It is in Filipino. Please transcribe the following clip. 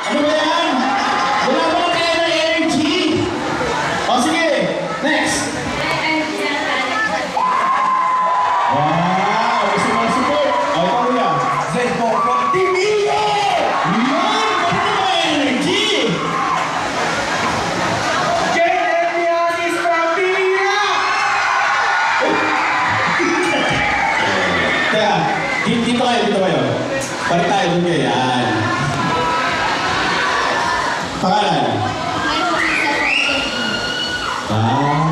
Ano ba yan? Wala ba kayo ng energy? O sige, next. Wow, gusto mo support. O, ikaw kuya. Zen Coco TV! Yan! Bakit na ba energy? Jen Elianis from Piliya! Teka, dito kayo. Balik tayo dun kayo. Yan. Pangalan? Ah.